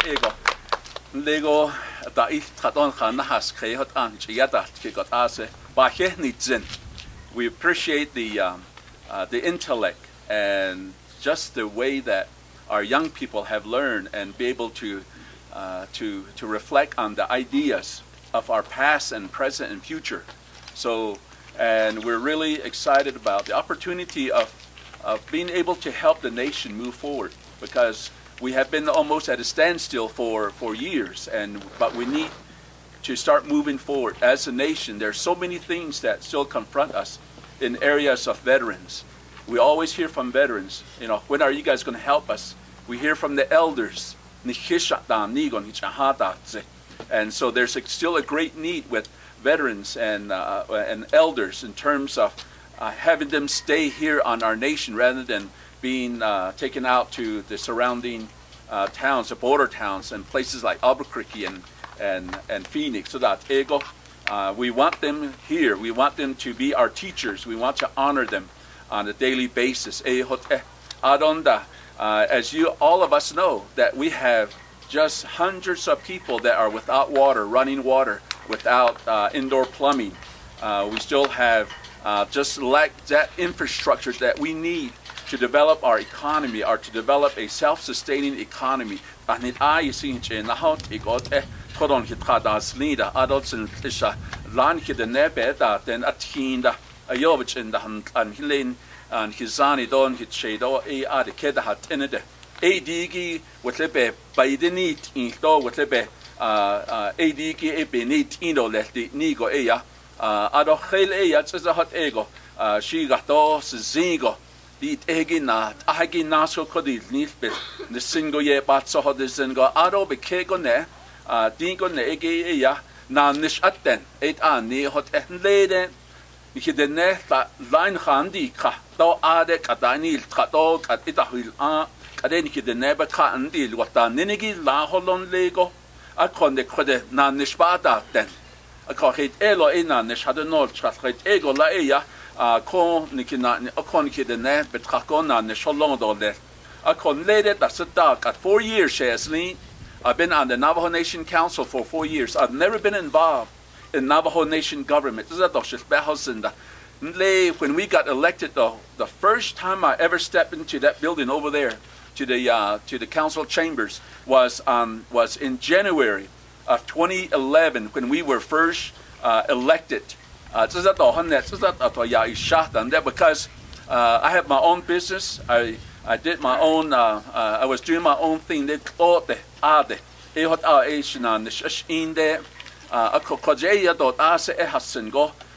ego. Lego da ich tradon khana has khayot an chiyata kigot ase ba nitzen. We appreciate the intellect and just the way that our young people have learned and be able to reflect on the ideas of our past and present and future. So, and we're really excited about the opportunity of being able to help the nation move forward, because we have been almost at a standstill for years, but we need to start moving forward as a nation. There's so many things that still confront us in areas of veterans. We always hear from veterans, when are you guys going to help us? We hear from the elders. And so there's still a great need with veterans and elders in terms of having them stay here on our nation rather than being taken out to the surrounding towns, the border towns, and places like Albuquerque and Phoenix. So that we want them here. We want them to be our teachers. We want to honor them on a daily basis. As all of us know, that we have just hundreds of people that are without water, running water, without indoor plumbing. We still have just lack that infrastructure that we need to develop our economy, or to develop a self-sustaining economy. And hizani don hit shado the keda hat enede adigi whatlebe baidinit in do whatlebe adigi e benit ino lehti nigo eya ado khel eya tsa hot ego shi gato zingo dit egina ahagi naso kodil nilbe the single ye batso hot zingo ado be kego ne dingo ne ege eya na nish atten et ani hot leden ich den ne line khandi kha do ade kadanil khado katitahil kaden ki den ne ba khandi wata ninigi la holon lego akon de khode na nishbata den akhit elo ina nishhad nol khit ego la eya ko nikina akon ki den ne betkon na nisholon do le akon lede dasata kat 4 years sheslin. I've been on the Navajo Nation Council for 4 years. I've never been involved in Navajo Nation government. When we got elected, the first time I ever stepped into that building over there, to the council chambers, was in January of 2011 when we were first elected. Because I have my own business, I did my own. I was doing my own thing.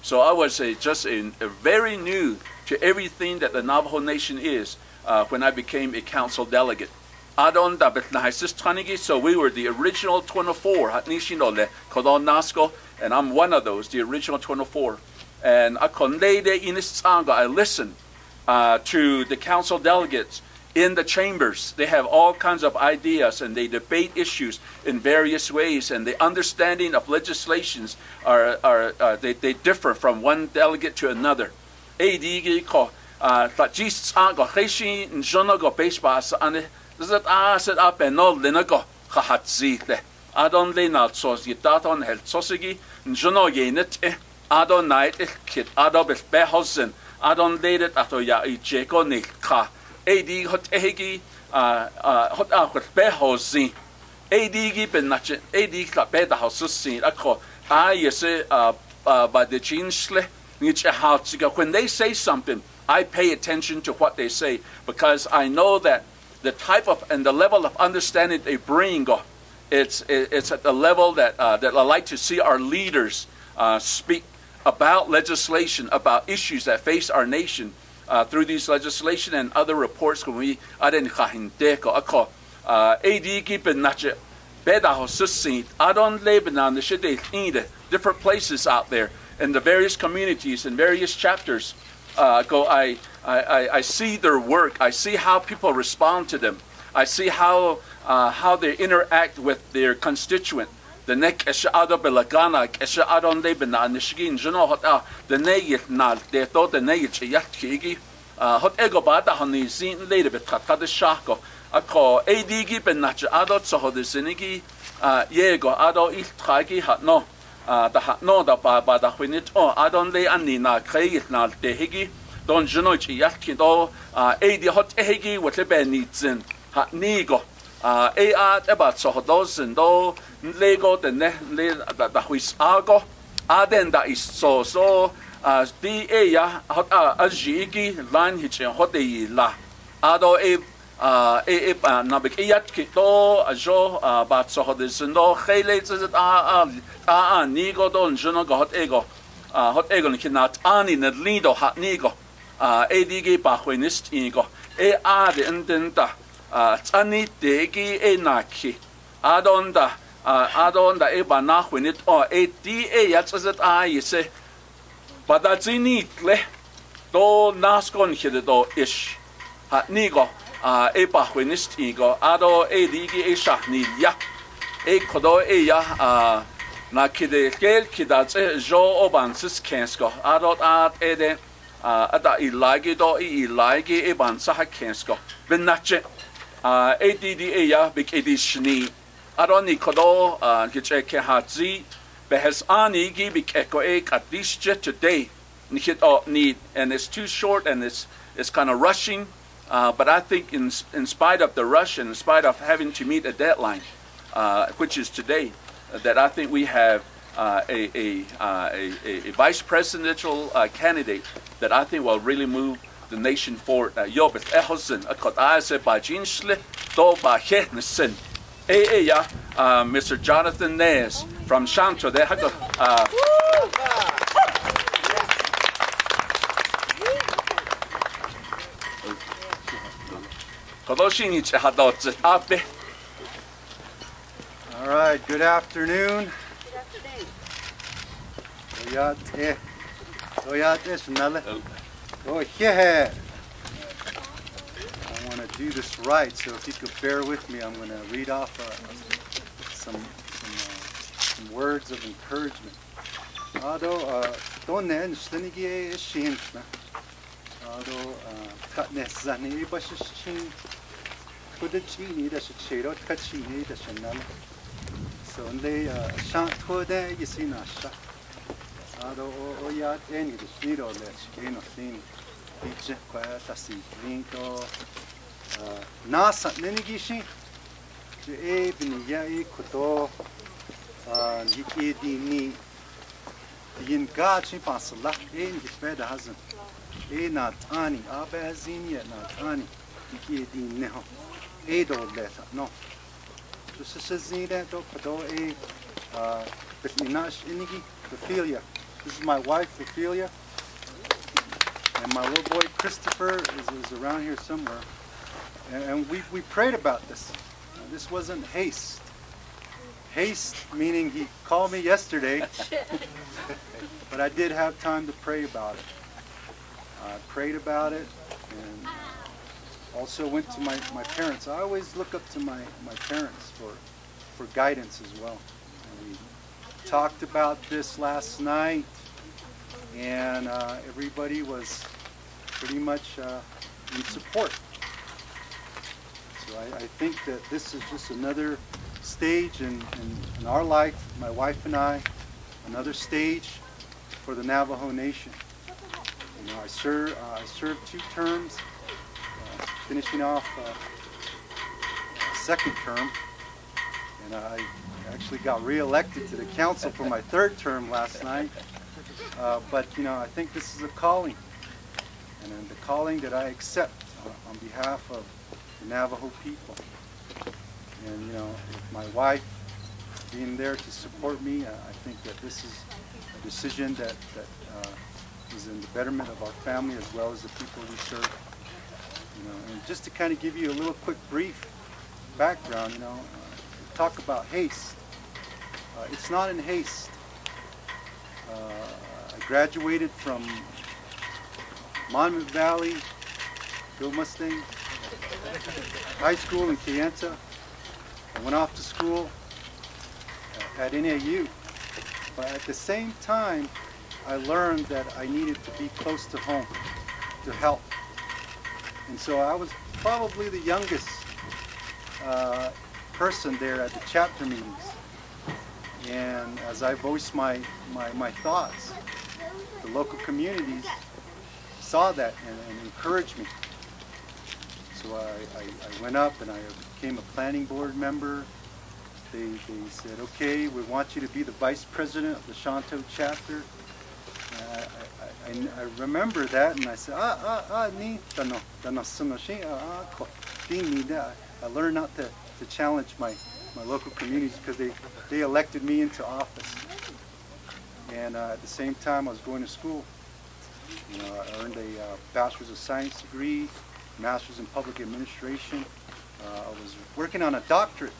So I was just very new to everything that the Navajo Nation is when I became a council delegate. So we were the original 24, and I'm one of those, the original 24. And I listened to the council delegates in the chambers. They have all kinds of ideas and they debate issues in various ways, and the understanding of legislations they differ from one delegate to another. Adon ledet ato ya I jeko ne ka edi hot ehegi hot akot behosi edi ben nache edi ka beda haususin akko yese by the chinsle nich a when they say something, I pay attention to what they say, because I know that the type of and the level of understanding they bring, it's at the level that I like to see our leaders speak about legislation, about issues that face our nation through these legislation and other reports. When we different places out there in the various communities and various chapters, I see their work. I see how people respond to them. I see how they interact with their constituent. The neck ado belagana adon lebena nishgin jeno hota the neyit na de to the neyit yakigi hot ego bata hani zin lede betat kada shako ako adigi ben nach adot so hot zinigi yego ado il tragi hat no da hat no da ba da winit o adon le anni na kreig na de higi don jnoich yakin do ad hot higi what le ben nitzen hat nigo about so hot dozen do lego de ne le da huis ago aden da is so di ya hot ajigi line hitchen hot de la ado na bekiyat kito ajo bat so hot zindo khele zet nigo don jno go hot ego kinat ani na lido hat nigo adig ba khwenist igo de endenta tsani degi naki adonda ba na khwenit o ya zet yise Badazinitle do naskon hide do ish hat nigo ba khwenist igo ado digi shahni ya kodo ya na kide gel kidatse jo obansis kensko ado ede ada ilagi do ilagi bansa ha kensko benache add ya big edishni ado ni kodo kiche ke hatzi Behes ani gibik eko at least today need and it's too short and it's kind of rushing, but I think in spite of the rush and in spite of having to meet a deadline, which is today, that I think we have a vice presidential candidate that I think will really move the nation forward. Yobet ehosen akot aise ba jinsle do ba hetnesen. Mr. Jonathan Nez from Shanto. They have all right, good afternoon. I want to do this right, so if you could bear with me, I'm going to read off some words of encouragement. Ado donne stinigi shintna. Ado katnes zani bashin kudachini da shiro kachini da shanal. So they shant kode yisinasha. Ado oyat eni the shiro let's gain sin. Iche kwa tasi linko nasa nenigishi je bini koto yiki dini yin gachi pasla gitbeda hazın natani abazini natani yiki dinneho doleta no dus zine do koto bitminash inigi Ophelia. This is my wife Ophelia. And my little boy Christopher is around here somewhere. And we prayed about this. This wasn't haste. Haste meaning he called me yesterday. But I did have time to pray about it. I prayed about it and also went to my parents. I always look up to my parents for guidance as well. And we talked about this last night. And everybody was pretty much in support. So I think that this is just another stage in our life, my wife and I, another stage for the Navajo Nation. You know, I served 2 terms, finishing off second term, and I actually got re-elected to the council for my 3rd term last night. But you know, I think this is a calling, and the calling that I accept on behalf of the Navajo people. And you know, with my wife being there to support me, I think that this is a decision that is in the betterment of our family as well as the people we serve. You know, and just to kind of give you a little quick brief background, you know, talk about haste. It's not in haste. I graduated from Monument Valley, Bill Mustang High School in Kayenta. I went off to school at NAU, but at the same time I learned that I needed to be close to home to help And so I was probably the youngest person there at the chapter meetings. And as I voiced my thoughts, the local communities saw that and encouraged me. So I went up and I became a planning board member. They said, okay, we want you to be the vice president of the Shanto chapter. I remember that, and I said, I learned not to challenge my local communities because they elected me into office. And at the same time, I was going to school. You know, I earned a Bachelor's of Science degree, Master's in Public Administration. I was working on a doctorate.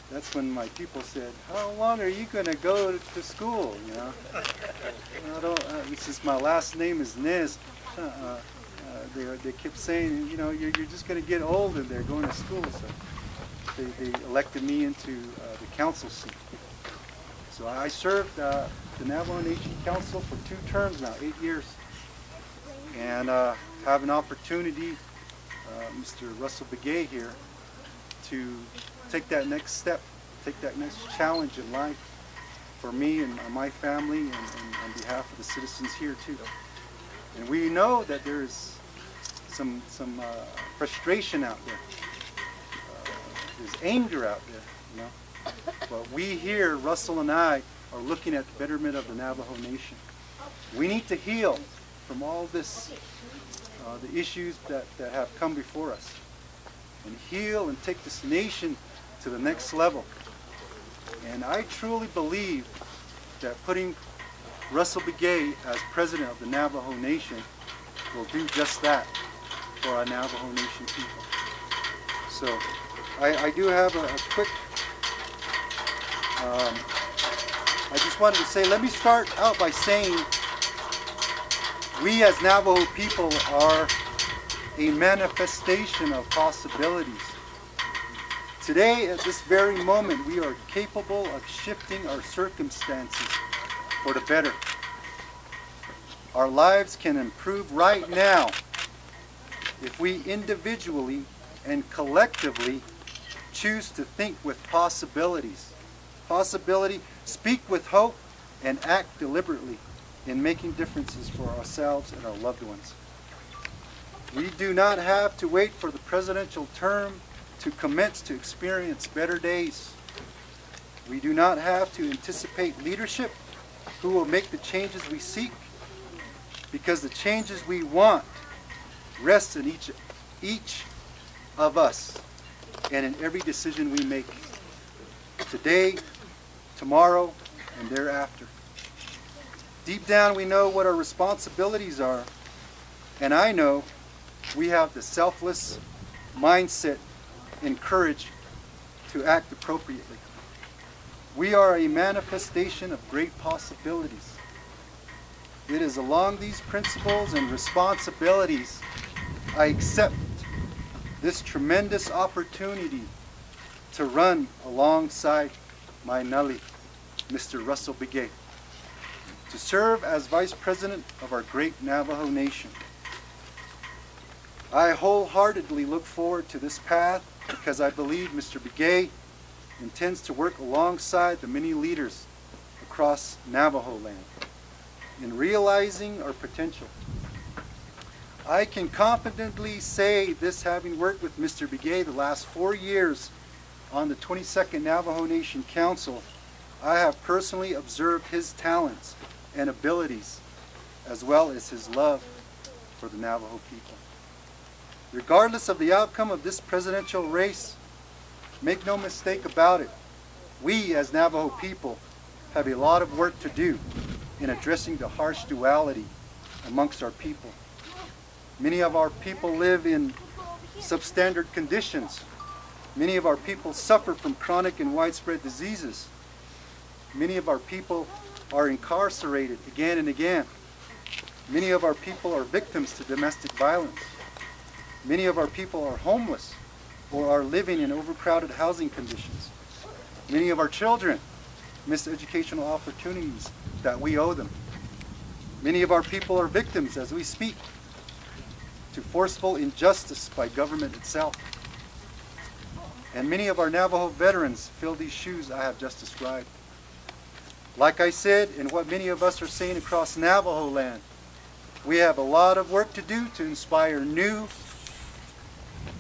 That's when my people said, how long are you going to go to school? You know, since my last name is Nez, they kept saying, you know, you're just going to get old and they're going to school. So they elected me into the council seat. So I served the Navajo Nation Council for 2 terms now, 8 years. And have an opportunity, Mr. Russell Begaye here, to take that next step, take that next challenge in life for me and my family and on behalf of the citizens here too. And we know that there is some frustration out there. There's anger out there, you know. But we here, Russell and I, are looking at the betterment of the Navajo Nation. We need to heal from all this, the issues that have come before us, and heal and take this nation to the next level. And I truly believe that putting Russell Begaye as president of the Navajo Nation will do just that for our Navajo Nation people. So I do have a quick, I just wanted to say, let me start out by saying we as Navajo people are a manifestation of possibilities. Today, at this very moment, we are capable of shifting our circumstances for the better. Our lives can improve right now if we individually and collectively choose to think with possibilities. Possibility, speak with hope, and act deliberately in making differences for ourselves and our loved ones. We do not have to wait for the presidential term to commence to experience better days. We do not have to anticipate leadership who will make the changes we seek, because the changes we want rest in each of us and in every decision we make today, tomorrow, and thereafter. Deep down we know what our responsibilities are, and I know we have the selfless mindset and courage to act appropriately. We are a manifestation of great possibilities. It is along these principles and responsibilities I accept this tremendous opportunity to run alongside my Nulli, Mr. Russell Begaye, to serve as Vice President of our great Navajo Nation. I wholeheartedly look forward to this path because I believe Mr. Begaye intends to work alongside the many leaders across Navajo land in realizing our potential. I can confidently say this, having worked with Mr. Begaye the last 4 years on the 22nd Navajo Nation Council, I have personally observed his talents and abilities, as well as his love for the Navajo people. Regardless of the outcome of this presidential race, make no mistake about it, we as Navajo people have a lot of work to do in addressing the harsh duality amongst our people. Many of our people live in substandard conditions. Many of our people suffer from chronic and widespread diseases. Many of our people are incarcerated again and again. Many of our people are victims to domestic violence. Many of our people are homeless or are living in overcrowded housing conditions. Many of our children miss educational opportunities that we owe them. Many of our people are victims as we speak to forceful injustice by government itself. And many of our Navajo veterans fill these shoes I have just described. Like I said, and what many of us are saying across Navajo land, we have a lot of work to do to inspire new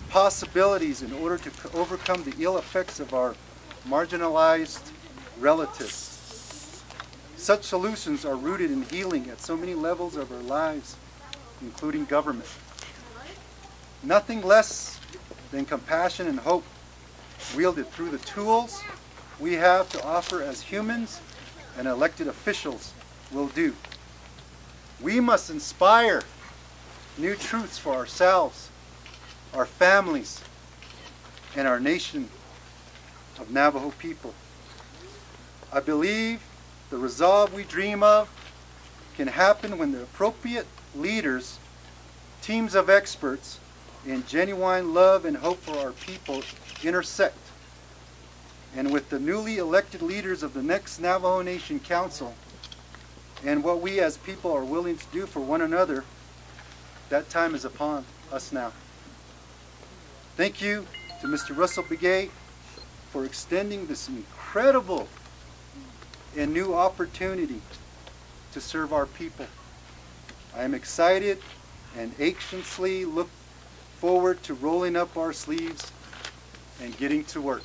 possibilities in order to overcome the ill effects of our marginalized relatives. Such solutions are rooted in healing at so many levels of our lives, including government. Nothing less than compassion and hope wielded through the tools we have to offer as humans and elected officials will do. We must inspire new truths for ourselves, our families, and our nation of Navajo people. I believe the resolve we dream of can happen when the appropriate leaders, teams of experts, and genuine love and hope for our people intersect. And with the newly elected leaders of the next Navajo Nation Council, and what we as people are willing to do for one another, that time is upon us now. Thank you to Mr. Russell Begaye for extending this incredible and new opportunity to serve our people. I am excited and anxiously look forward to rolling up our sleeves and getting to work.